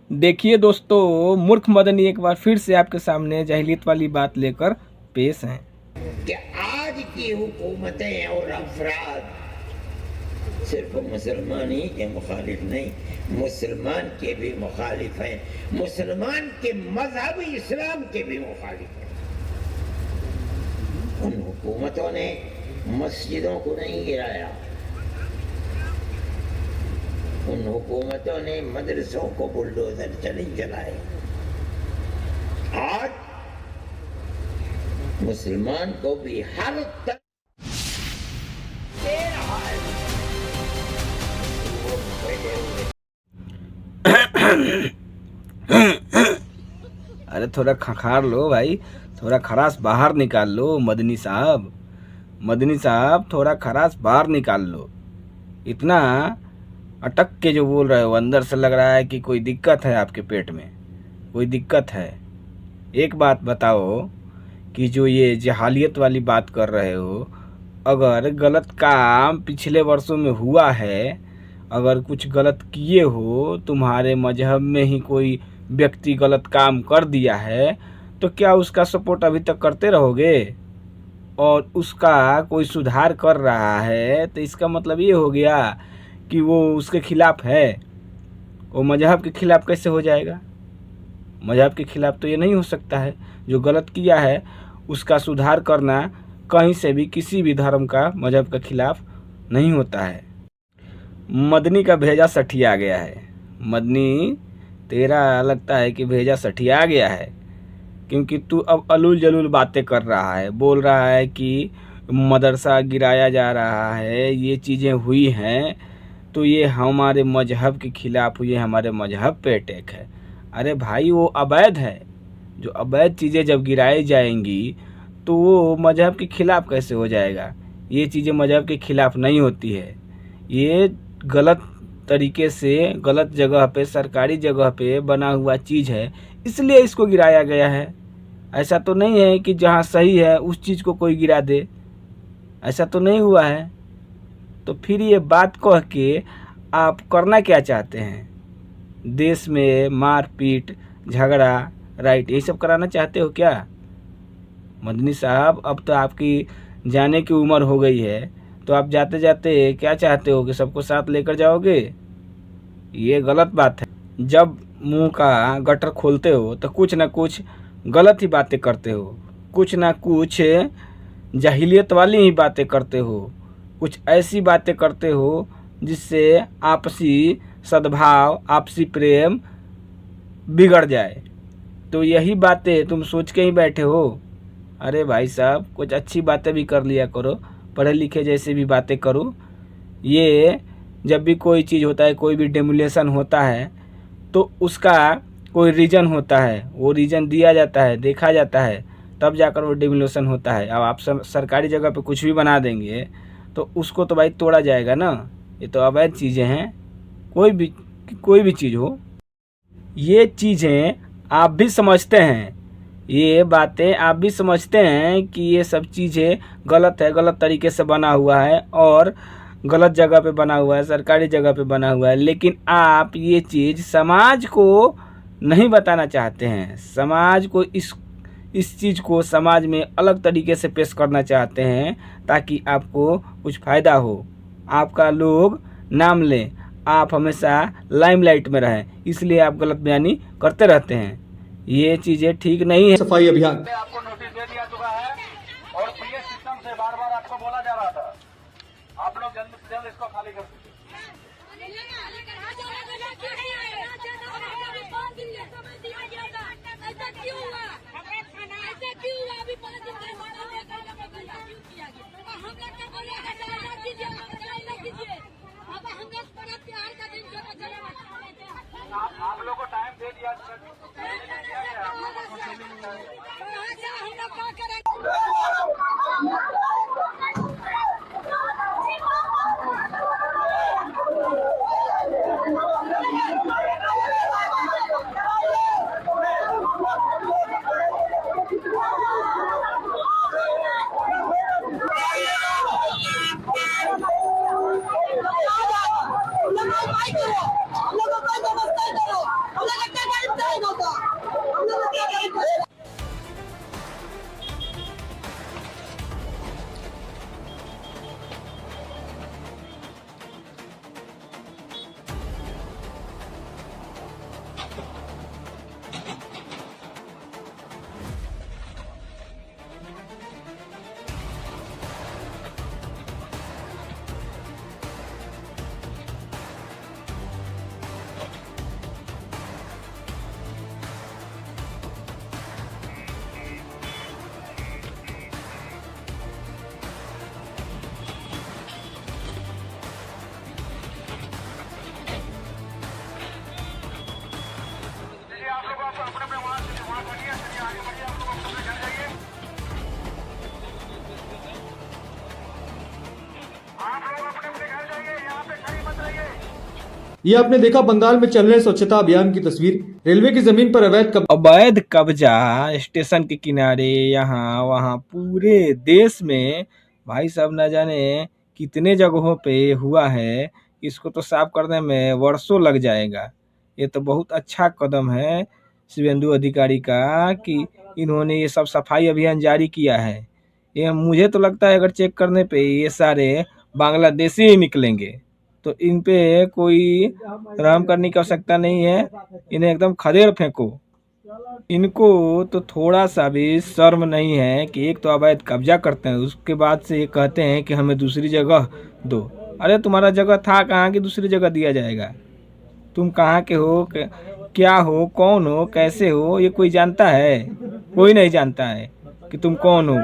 देखिए दोस्तों, मूर्ख मदनी एक बार फिर से आपके सामने जाहिलियत वाली बात लेकर पेश हैं कि आज की हुकूमतें और अफराद सिर्फ मुसलमान ही के मुखालिफ नहीं, मुसलमान के भी मुखालिफ हैं, मुसलमान के मजहब इस्लाम के भी मुखालिफ हैं। उन हुकूमतों ने मस्जिदों को नहीं गिराया, उन हुकूमतों ने मदरसों को बुलडोजर चलाए। आज मुसलमान को भी हर तरह अरे थोड़ा खखार लो भाई, थोड़ा खराश बाहर निकाल लो मदनी साहब। मदनी साहब थोड़ा खराश बाहर निकाल लो। इतना अटक के जो बोल रहे हो, अंदर से लग रहा है कि कोई दिक्कत है, आपके पेट में कोई दिक्कत है। एक बात बताओ कि जो ये जहालियत वाली बात कर रहे हो, अगर गलत काम पिछले वर्षों में हुआ है, अगर कुछ गलत किए हो, तुम्हारे मजहब में ही कोई व्यक्ति गलत काम कर दिया है, तो क्या उसका सपोर्ट अभी तक करते रहोगे? और उसका कोई सुधार कर रहा है तो इसका मतलब ये हो गया कि वो उसके खिलाफ है। वो मजहब के खिलाफ कैसे हो जाएगा? मजहब के खिलाफ तो ये नहीं हो सकता है। जो गलत किया है उसका सुधार करना कहीं से भी, किसी भी धर्म का, मजहब के खिलाफ नहीं होता है। मदनी का भेजा सठिया गया है। मदनी, तेरा लगता है कि भेजा सठिया गया है, क्योंकि तू अब अलूल जलूल बातें कर रहा है, बोल रहा है कि मदरसा गिराया जा रहा है, ये चीज़ें हुई हैं तो ये हमारे मजहब के खिलाफ हुई है, हमारे मजहब पे अटैक है। अरे भाई, वो अवैध है। जो अवैध चीज़ें जब गिराई जाएंगी तो वो मजहब के खिलाफ कैसे हो जाएगा? ये चीज़ें मजहब के खिलाफ नहीं होती है। ये गलत तरीके से, गलत जगह पे, सरकारी जगह पे बना हुआ चीज़ है, इसलिए इसको गिराया गया है। ऐसा तो नहीं है कि जहाँ सही है उस चीज़ को कोई गिरा दे, ऐसा तो नहीं हुआ है। तो फिर ये बात कह के आप करना क्या चाहते हैं? देश में मारपीट, झगड़ा, राइट, यही सब कराना चाहते हो क्या? मदनी साहब, अब तो आपकी जाने की उम्र हो गई है, तो आप जाते जाते क्या चाहते हो कि सबको साथ लेकर जाओगे? ये गलत बात है। जब मुंह का गटर खोलते हो तो कुछ ना कुछ गलत ही बातें करते हो, कुछ ना कुछ जाहिलियत वाली ही बातें करते हो, कुछ ऐसी बातें करते हो जिससे आपसी सद्भाव, आपसी प्रेम बिगड़ जाए। तो यही बातें तुम सोच के ही बैठे हो। अरे भाई साहब, कुछ अच्छी बातें भी कर लिया करो, पढ़े लिखे जैसे भी बातें करो। ये जब भी कोई चीज़ होता है, कोई भी डेमोलेशन होता है, तो उसका कोई रीज़न होता है, वो रीज़न दिया जाता है, देखा जाता है, तब जाकर वो डेमोलेशन होता है। अब आप सरकारी जगह पे कुछ भी बना देंगे तो उसको तो भाई तोड़ा जाएगा ना। ये तो अवैध चीज़ें हैं, कोई भी चीज़ हो। ये चीज़ें आप भी समझते हैं, ये बातें आप भी समझते हैं कि ये सब चीज़ें गलत है, गलत तरीके से बना हुआ है और गलत जगह पे बना हुआ है, सरकारी जगह पे बना हुआ है, लेकिन आप ये चीज़ समाज को नहीं बताना चाहते हैं। समाज को इस चीज़ को समाज में अलग तरीके से पेश करना चाहते हैं ताकि आपको कुछ फ़ायदा हो, आपका लोग नाम लें, आप हमेशा लाइमलाइट में रहें, इसलिए आप गलत बयानी करते रहते हैं। ये चीज़ें ठीक नहीं है। सफाई अभियान आपको नोटिस दे दिया चुका है और पीएस सिस्टम से बार बार आपको बोला जा रहा था, आप लोग जल्द से जल्द इसको खाली कर दीजिए। आप लोगों को टाइम दे दिया, हम लोग ये आपने देखा बंगाल में चल रहे स्वच्छता अभियान की तस्वीर। रेलवे की जमीन पर अवैध कब्जा स्टेशन के किनारे यहाँ वहाँ पूरे देश में भाई साहब न जाने कितने जगहों पे हुआ है। इसको तो साफ करने में वर्षों लग जाएगा। ये तो बहुत अच्छा कदम है शुभेंदु अधिकारी का कि इन्होंने ये सब सफाई अभियान जारी किया है। ये मुझे तो लगता है अगर चेक करने पे ये सारे बांग्लादेशी ही निकलेंगे तो इन पे कोई रहम करने की आवश्यकता नहीं है। इन्हें एकदम खदेड़ फेंको। इनको तो थोड़ा सा भी शर्म नहीं है कि एक तो अवैध कब्जा करते हैं, उसके बाद से ये कहते हैं कि हमें दूसरी जगह दो। अरे तुम्हारा जगह था कहाँ की दूसरी जगह दिया जाएगा? तुम कहाँ के हो, क्या हो, कौन हो, कैसे हो, ये कोई जानता है? कोई नहीं जानता है कि तुम कौन हो।